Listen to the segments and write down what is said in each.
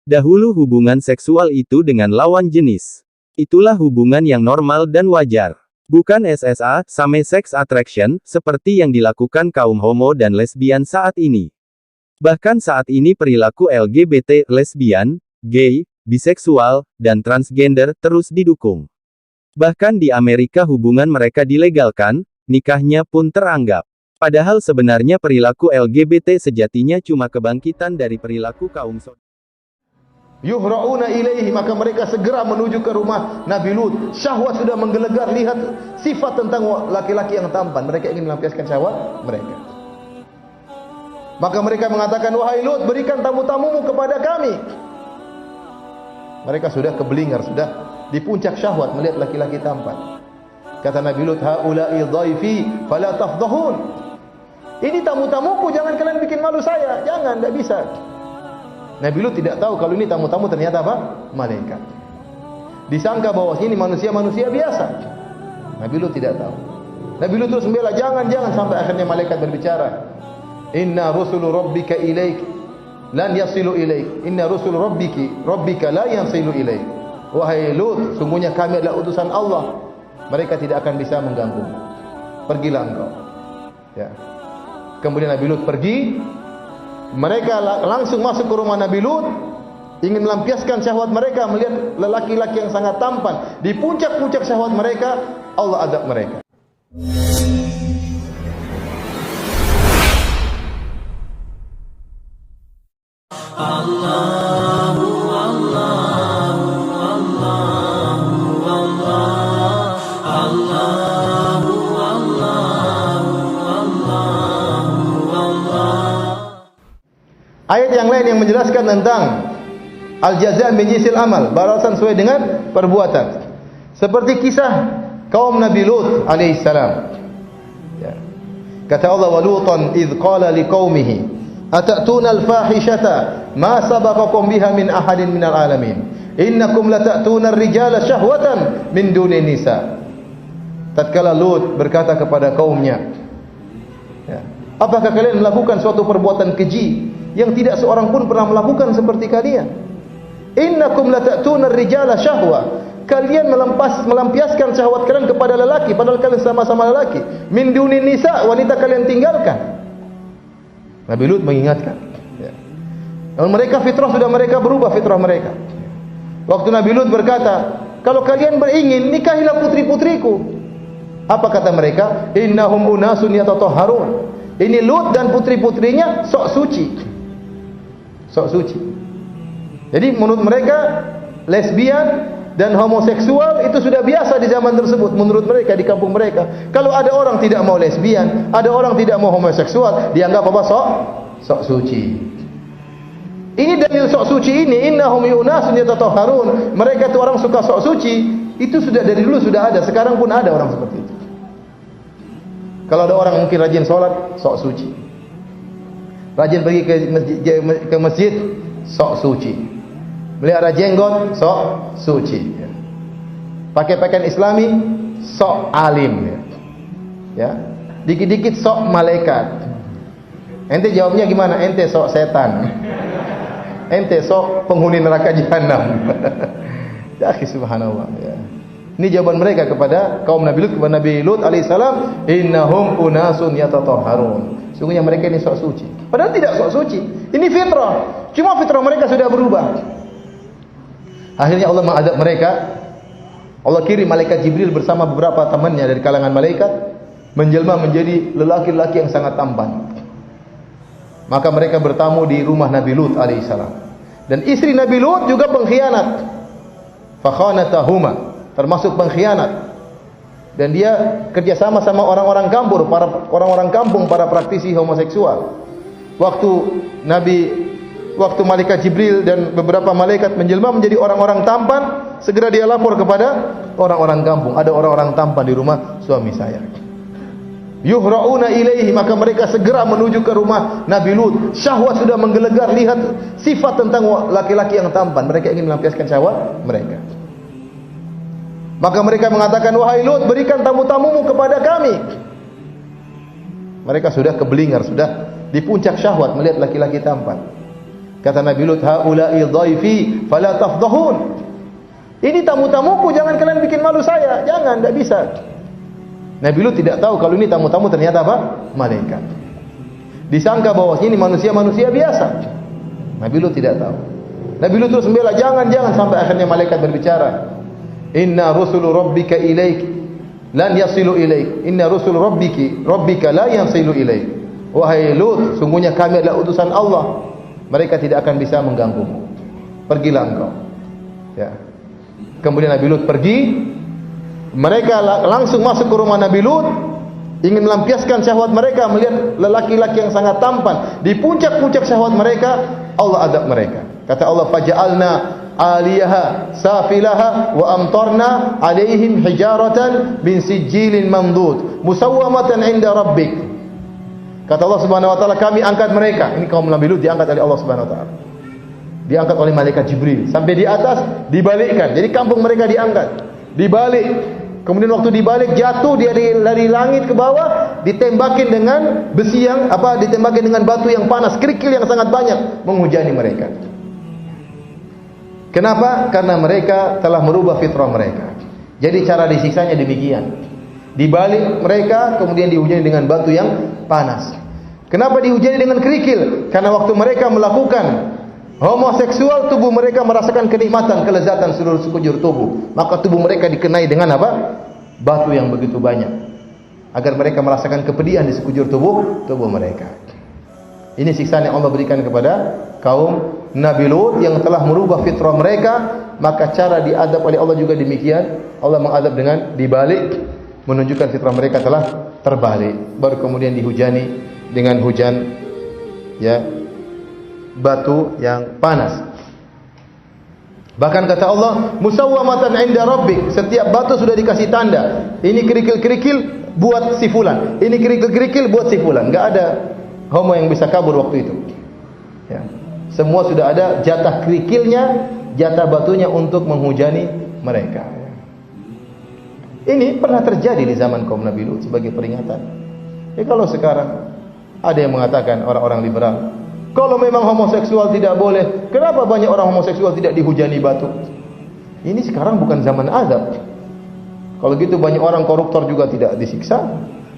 Dahulu hubungan seksual itu dengan lawan jenis. Itulah hubungan yang normal dan wajar. Bukan SSA, same-sex attraction, seperti yang dilakukan kaum homo dan lesbian saat ini. Bahkan saat ini perilaku LGBT, lesbian, gay, biseksual, dan transgender terus didukung. Bahkan di Amerika hubungan mereka dilegalkan, nikahnya pun teranggap. Padahal sebenarnya perilaku LGBT sejatinya cuma kebangkitan dari perilaku kaum Yuhra'una ilaihi, maka mereka segera menuju ke rumah Nabi Lut. Syahwat sudah menggelegar, lihat sifat tentang laki-laki yang tampan. Mereka ingin melampiaskan syahwat mereka. Maka mereka mengatakan, wahai Lut, berikan tamu-tamumu kepada kami. Mereka sudah kebelingar, sudah di puncak syahwat melihat laki-laki tampan. Kata Nabi Lut, haula'i dhaifi fala tafdhahun. Ini tamu-tamuku, jangan kalian bikin malu saya. Jangan, tidak bisa. Nabi Lut tidak tahu kalau ini tamu-tamu ternyata apa? Malaikat. Disangka bahwa ini manusia-manusia biasa. Nabi Lut tidak tahu. Nabi Lut terus membela, jangan sampai akhirnya malaikat berbicara. Inna rusulu rabbika ilaik lan yasilu ilaik. Inna rusulu rabbika la yasilu ilaik. Wahai Lut, sungguhnya kami adalah utusan Allah. Mereka tidak akan bisa mengganggu. Pergilah engkau. Ya. Kemudian Nabi Lut pergi. Mereka langsung masuk ke rumah Nabi Lut, ingin melampiaskan syahwat mereka melihat lelaki-laki yang sangat tampan. Di puncak-puncak syahwat mereka, Allah azab mereka. Ayat yang lain yang menjelaskan tentang al-jaza' min jinsil amal, balasan sesuai dengan perbuatan. Seperti kisah kaum Nabi Lut alaihissalam. Ya. Kata Allah, wa Lutan idh qala liqaumihi atatuna al-fahishata ma sabaqakum biha min ahadin minal alamin. Innakum latatuna ar-rijala syahwatan min dunin nisa. Tatkala Lut berkata kepada kaumnya, ya, apakah kalian melakukan suatu perbuatan keji yang tidak seorang pun pernah melakukan seperti kalian? Innakum latatuna ar-rijala syahwa. Kalian melampiaskan syahwat kalian kepada lelaki padahal kalian sama-sama lelaki. Min dunin nisa, wanita kalian tinggalkan. Nabi Lut mengingatkan. Ya. Namun mereka fitrah sudah mereka berubah fitrah mereka. Waktu Nabi Lut berkata, kalau kalian beringin, nikahilah putri-putriku. Apa kata mereka? Innahum unasun yatatahharun. Ini Lut dan putri-putrinya sok suci. Sok suci. Jadi menurut mereka lesbian dan homoseksual itu sudah biasa di zaman tersebut. Menurut mereka di kampung mereka, kalau ada orang tidak mau lesbian, ada orang tidak mau homoseksual, dianggap apa? Sok suci. Ini dalil sok suci ini, innahum unasun yatatahharun. Mereka itu orang suka sok suci, itu sudah dari dulu sudah ada, sekarang pun ada orang seperti itu. Kalau ada orang mungkin rajin sholat, sok suci. Rajin pergi ke masjid, sok suci. Melihara jenggot, sok suci. Pakai pakaian Islami, sok alim. Ya, dikit-dikit sok malaikat. Ente jawabnya gimana? Ente sok setan. Ente sok penghuni neraka jahanam. Ya, subhanallah. Ya. Ini jawaban mereka kepada kaum Nabi Lut, kepada Nabi Lut alaihissalam, innahum unasun yatatahharun. Sungguhnya mereka ini sok suci. Padahal tidak sok suci. Ini fitrah. Cuma fitrah mereka sudah berubah. Akhirnya Allah mengadab mereka. Allah kirim malaikat Jibril bersama beberapa temannya dari kalangan malaikat menjelma menjadi lelaki-lelaki yang sangat tampan. Maka mereka bertamu di rumah Nabi Lut alaihissalam. Dan istri Nabi Lut juga pengkhianat. Fakhanatahuma, termasuk pengkhianat. Dan dia kerjasama sama orang-orang kampung, para praktisi homoseksual. Waktu malaikat Jibril dan beberapa malaikat menjelma menjadi orang-orang tampan, segera dia lapor kepada orang-orang kampung, ada orang-orang tampan di rumah suami saya. Yuhra'una ilaihi, maka mereka segera menuju ke rumah Nabi Lut. Syahwat sudah menggelegar, lihat sifat tentang laki-laki yang tampan. Mereka ingin melampiaskan syahwat mereka. Maka mereka mengatakan, wahai Lut, berikan tamu-tamumu kepada kami. Mereka sudah kebelingar, sudah di puncak syahwat melihat laki-laki tampan. Kata Nabi Lut, haula'i dhaifi fala tafdhahun. Ini tamu-tamuku, jangan kalian bikin malu saya. Jangan, tidak bisa. Nabi Lut tidak tahu kalau ini tamu-tamu ternyata apa? Malaikat. Disangka bahwa ini manusia-manusia biasa. Nabi Lut tidak tahu. Nabi Lut terus membela, jangan sampai akhirnya malaikat berbicara. Inna rusulu rabbika ilaik lan yasilu ilaik. Inna rusulu rabbika la yasilu ilaik. Wahai Lut, sungguhnya kami adalah utusan Allah. Mereka tidak akan bisa mengganggumu. Pergilah engkau. Ya. Kemudian Nabi Lut pergi. Mereka langsung masuk ke rumah Nabi Lut, ingin melampiaskan syahwat mereka melihat lelaki-laki yang sangat tampan. Di puncak-puncak syahwat mereka, Allah adab mereka. Kata Allah, faja'alna aliyaha safilaha wa amtarna alaihim hijaratan min sijilin mandud musawwamatan inda rabbik. Kata Allah Subhanahu wa taala, kami angkat mereka. Ini kaum Nabi Lut diangkat oleh Allah Subhanahu wa taala. Diangkat oleh malaikat Jibril sampai di atas, dibalikkan. Jadi kampung mereka diangkat, dibalik. Kemudian waktu dibalik, jatuh dia dari langit ke bawah, ditembakin dengan besi yang ditembakin dengan batu yang panas, kerikil yang sangat banyak menghujani mereka. Kenapa? Karena mereka telah merubah fitrah mereka. Jadi cara disiksanya demikian. Dibalik mereka, kemudian dihujani dengan batu yang panas. Kenapa dihujani dengan kerikil? Karena waktu mereka melakukan homoseksual, tubuh mereka merasakan kenikmatan, kelezatan seluruh sekujur tubuh. Maka tubuh mereka dikenai dengan apa? Batu yang begitu banyak. Agar mereka merasakan kepedihan di sekujur tubuh mereka. Ini siksaan yang Allah berikan kepada kaum Nabi Lut yang telah merubah fitrah mereka. Maka cara diadab oleh Allah juga demikian. Allah mengadab dengan dibalik, menunjukkan fitrah mereka telah terbalik. Baru kemudian dihujani dengan hujan batu yang panas. Bahkan kata Allah, musawwamatan inda rabbik, setiap batu sudah dikasih tanda. Ini kerikil-kerikil buat si fulan, ini kerikil-kerikil buat si fulan. Enggak ada homo yang bisa kabur waktu itu. Ya. Semua sudah ada jatah kerikilnya, jatah batunya untuk menghujani mereka. Ini pernah terjadi di zaman kaum Nabi Lut sebagai peringatan. Kalau sekarang ada yang mengatakan orang-orang liberal, kalau memang homoseksual tidak boleh, kenapa banyak orang homoseksual tidak dihujani batu? Ini sekarang bukan zaman azab. Kalau gitu banyak orang koruptor juga tidak disiksa,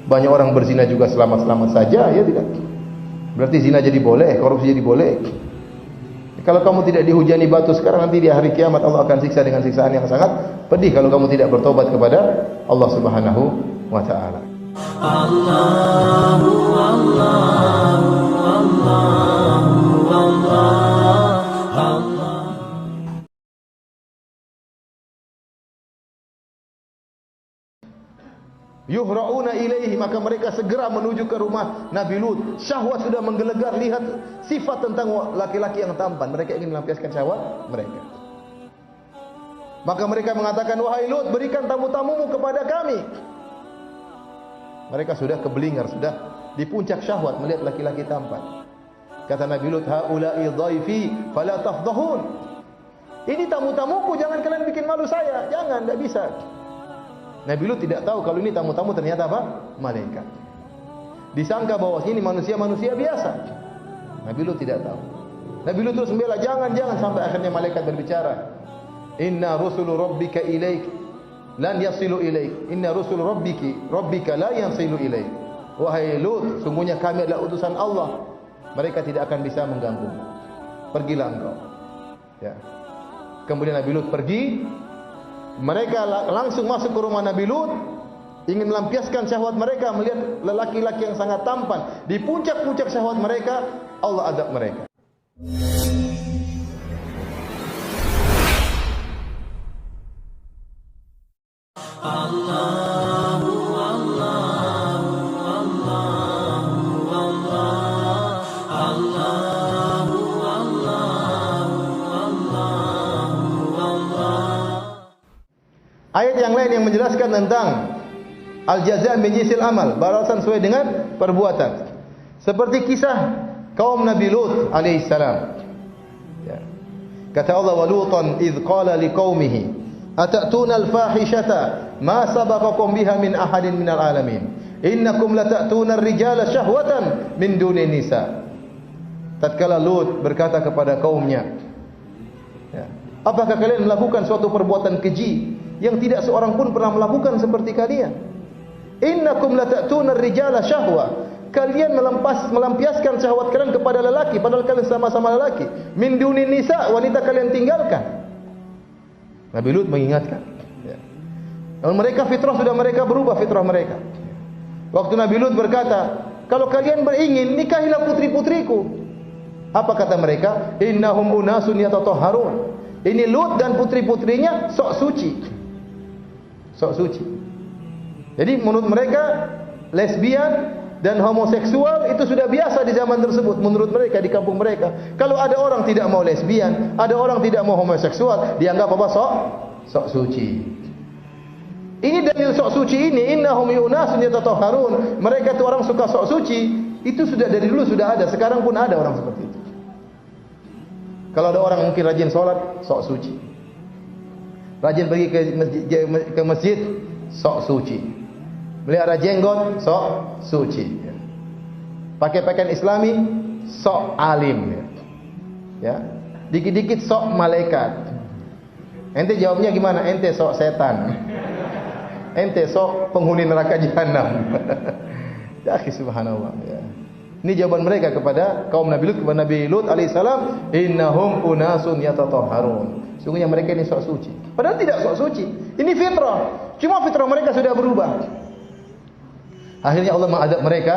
banyak orang berzina juga selamat-selamat saja, ya tidak. Berarti zina jadi boleh, korupsi jadi boleh. Kalau kamu tidak dihujani batu sekarang, nanti di hari kiamat Allah akan siksa dengan siksaan yang sangat pedih kalau kamu tidak bertobat kepada Allah Subhanahu wa taala. Allahu Allahu Allahu Allah. Yuhra'una ilaihi, maka mereka segera menuju ke rumah Nabi Lut. Syahwat sudah menggelegar, lihat sifat tentang laki-laki yang tampan. Mereka ingin melampiaskan syahwat mereka. Maka mereka mengatakan, wahai Lut, berikan tamu-tamumu kepada kami. Mereka sudah keblinger, sudah di puncak syahwat melihat laki-laki tampan. Kata Nabi Lut, haula'i dhaifi fala tafdhahun. Ini tamu-tamuku, jangan kalian bikin malu saya. Jangan, tidak bisa. Nabi Lut tidak tahu kalau ini tamu-tamu ternyata apa? Malaikat. Disangka bahwa ini manusia-manusia biasa. Nabi Lut tidak tahu. Nabi Lut terus membela, jangan sampai akhirnya malaikat berbicara. Inna rusulu rabbika ilaik lan yasilu ilaik. Inna rusulu rabbika la yasilu ilaik. Wahai Lut, sungguhnya kami adalah utusan Allah. Mereka tidak akan bisa mengganggu. Pergilah engkau. Ya. Kemudian Nabi Lut pergi. Mereka langsung masuk ke rumah Nabi Lut, ingin melampiaskan syahwat mereka melihat lelaki-laki yang sangat tampan. Di puncak-puncak syahwat mereka, Allah adab mereka. Allahu Allahu Allahu Allahu Ayat yang lain yang menjelaskan tentang al-jaza' min jinsil amal, balasan sesuai dengan perbuatan. Seperti kisah kaum Nabi Lut alaihi salam. Ya. Kata Allah, wa Lutan idz qala liqaumihi atatuna al-fahishata ma sabaqakum biha min ahadin minal alamin innakum latatuna ar-rijala syahwatan min dunin nisa. tatkala Lut berkata kepada kaumnya, ya, apakah kalian melakukan suatu perbuatan keji yang tidak seorang pun pernah melakukan seperti kalian? Innakum lata'tuna ar-rijala syahwa. Kalian melampiaskan syahwat kalian kepada lelaki padahal kalian sama-sama lelaki. Min dunin nisa, wanita kalian tinggalkan. Nabi Lut mengingatkan, ya. Namun mereka fitrah sudah mereka berubah fitrah mereka. Waktu Nabi Lut berkata, kalau kalian beringin, nikahilah putri-putriku. Apa kata mereka? Innahum unasun yatatahharun. Ini Lut dan putri-putrinya sok suci. Sok suci. Jadi menurut mereka lesbian dan homoseksual itu sudah biasa di zaman tersebut menurut mereka di kampung mereka. Kalau ada orang tidak mau lesbian, ada orang tidak mau homoseksual, dianggap apa? Sok suci. Ini dalil sok suci ini, innahum unasun yatatahharun. Mereka itu orang suka sok suci, itu sudah dari dulu sudah ada, sekarang pun ada orang seperti itu. Kalau ada orang mungkin rajin sholat, sok suci. Rajin pergi ke masjid, sok suci. Melihara jenggot, sok suci. Pakai pakaian Islami, sok alim. Ya, dikit-dikit sok malaikat. Ente jawabnya gimana? Ente sok setan. Ente sok penghuni neraka jahanam. Ya, subhanallah. Ya. Ini jawaban mereka kepada kaum Nabi Lut, kepada Nabi Lut alaihissalam, innahum unasun yatatahharun. Sungguhnya mereka ini sok suci. Padahal tidak sok suci. Ini fitrah. Cuma fitrah mereka sudah berubah. Akhirnya Allah mengadab mereka.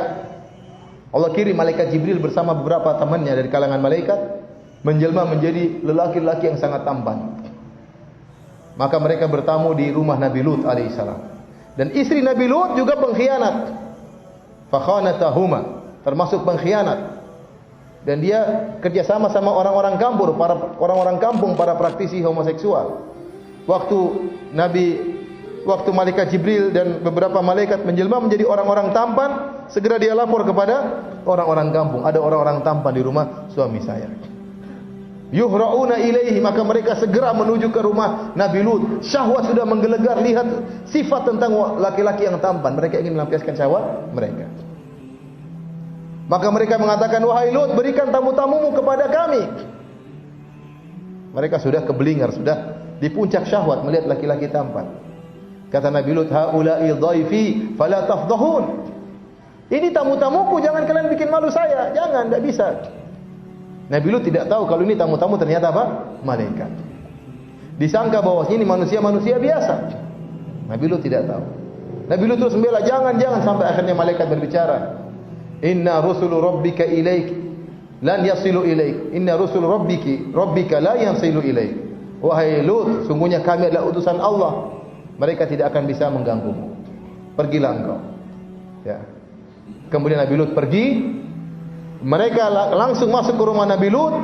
Allah kirim malaikat Jibril bersama beberapa temannya dari kalangan malaikat menjelma menjadi lelaki-lelaki yang sangat tampan. Maka mereka bertamu di rumah Nabi Lut alaihissalam. Dan istri Nabi Lut juga pengkhianat. Fakhanatahuma, termasuk pengkhianat. Dan dia kerjasama sama orang-orang kampung, para praktisi homoseksual. Waktu malaikat Jibril dan beberapa malaikat menjelma menjadi orang-orang tampan, segera dia lapor kepada orang-orang kampung, ada orang-orang tampan di rumah suami saya. Yuhra'una ilaihi, maka mereka segera menuju ke rumah Nabi Lut. Syahwat sudah menggelegar, lihat sifat tentang laki-laki yang tampan. Mereka ingin melampiaskan syahwat mereka. Maka mereka mengatakan, wahai Lut, berikan tamu-tamumu kepada kami. Mereka sudah keblinger, sudah di puncak syahwat melihat laki-laki tampan. Kata Nabi Lut, haula'i dhaifi fala tafdhahun. Ini tamu-tamuku, jangan kalian bikin malu saya. Jangan, tidak bisa. Nabi Lut tidak tahu kalau ini tamu-tamu ternyata apa? Malaikat. Disangka bahwa ini manusia-manusia biasa. Nabi Lut tidak tahu. Nabi Lut terus membela, jangan sampai akhirnya malaikat berbicara. Inna rusulu rabbika ilaik lan yasilu ilaik. Inna rusulu rabbika la yasilu ilaik. Wahai Lut, sungguhnya kami adalah utusan Allah. Mereka tidak akan bisa mengganggumu. Pergilah engkau. Ya. Kemudian Nabi Lut pergi. Mereka langsung masuk ke rumah Nabi Lut,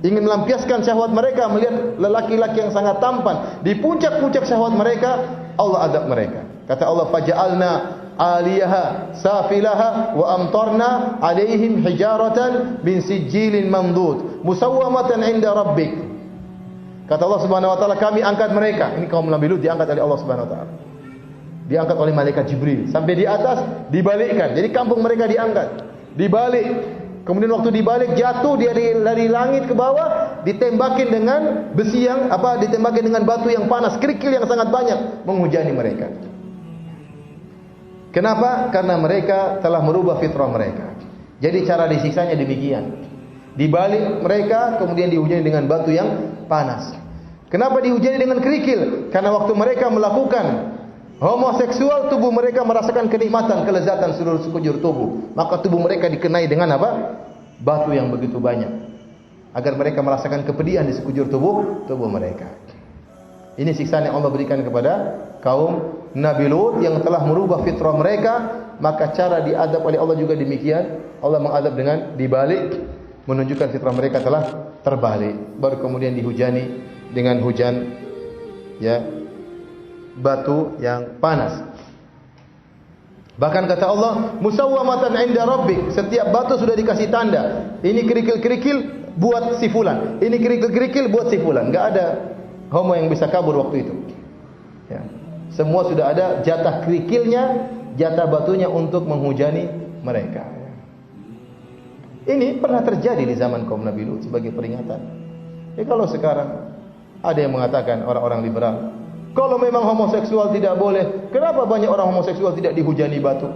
ingin melampiaskan syahwat mereka melihat lelaki-laki yang sangat tampan. Di puncak-puncak syahwat mereka, Allah adab mereka. Kata Allah, faja'alna aliyaha safilaha wa amtarna alaihim hijaratan min sijilin mamdud musawwamatan 'inda rabbik. Kata Allah Subhanahu wa taala, kami angkat mereka. Ini kaum Nabi Lut diangkat oleh Allah Subhanahu wa taala. Diangkat oleh malaikat Jibril sampai di atas, dibalikkan. Jadi kampung mereka diangkat, dibalik. Kemudian waktu dibalik jatuh dari langit ke bawah, ditembakin dengan besi yang ditembakin dengan batu yang panas, kerikil yang sangat banyak menghujani mereka. Kenapa? Karena mereka telah merubah fitrah mereka. Jadi cara disiksanya demikian. Dibalik mereka, kemudian dihujani dengan batu yang panas. Kenapa dihujani dengan kerikil? Karena waktu mereka melakukan homoseksual, tubuh mereka merasakan kenikmatan, kelezatan seluruh sekujur tubuh. Maka tubuh mereka dikenai dengan apa? Batu yang begitu banyak. Agar mereka merasakan kepedihan di sekujur tubuh mereka. Ini siksaan yang Allah berikan kepada kaum Nabi Lut yang telah merubah fitrah mereka. Maka cara diadab oleh Allah juga demikian. Allah mengadab dengan dibalik, menunjukkan fitrah mereka telah terbalik. Baru kemudian dihujani dengan hujan batu yang panas. Bahkan kata Allah, musawwamatan 'inda rabbik, setiap batu sudah dikasih tanda. Ini kerikil-kerikil buat si fulan, ini kerikil-kerikil buat si fulan. Enggak ada homo yang bisa kabur waktu itu. Ya. Semua sudah ada jatah kerikilnya, jatah batunya untuk menghujani mereka. Ini pernah terjadi di zaman kaum Nabi Lut sebagai peringatan. Kalau sekarang ada yang mengatakan orang-orang liberal, kalau memang homoseksual tidak boleh, kenapa banyak orang homoseksual tidak dihujani batu?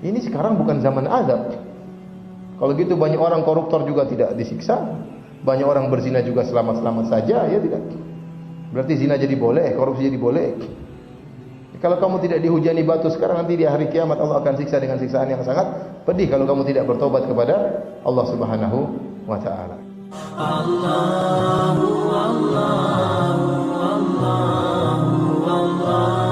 Ini sekarang bukan zaman azab. Kalau gitu banyak orang koruptor juga tidak disiksa, banyak orang berzina juga selamat-selamat saja, ya tidak? Berarti zina jadi boleh, korupsi jadi boleh. Kalau kamu tidak dihujani batu sekarang, nanti di hari kiamat Allah akan siksa dengan siksaan yang sangat pedih kalau kamu tidak bertobat kepada Allah Subhanahu wa taala. Allahu Allahu Allahu Allahu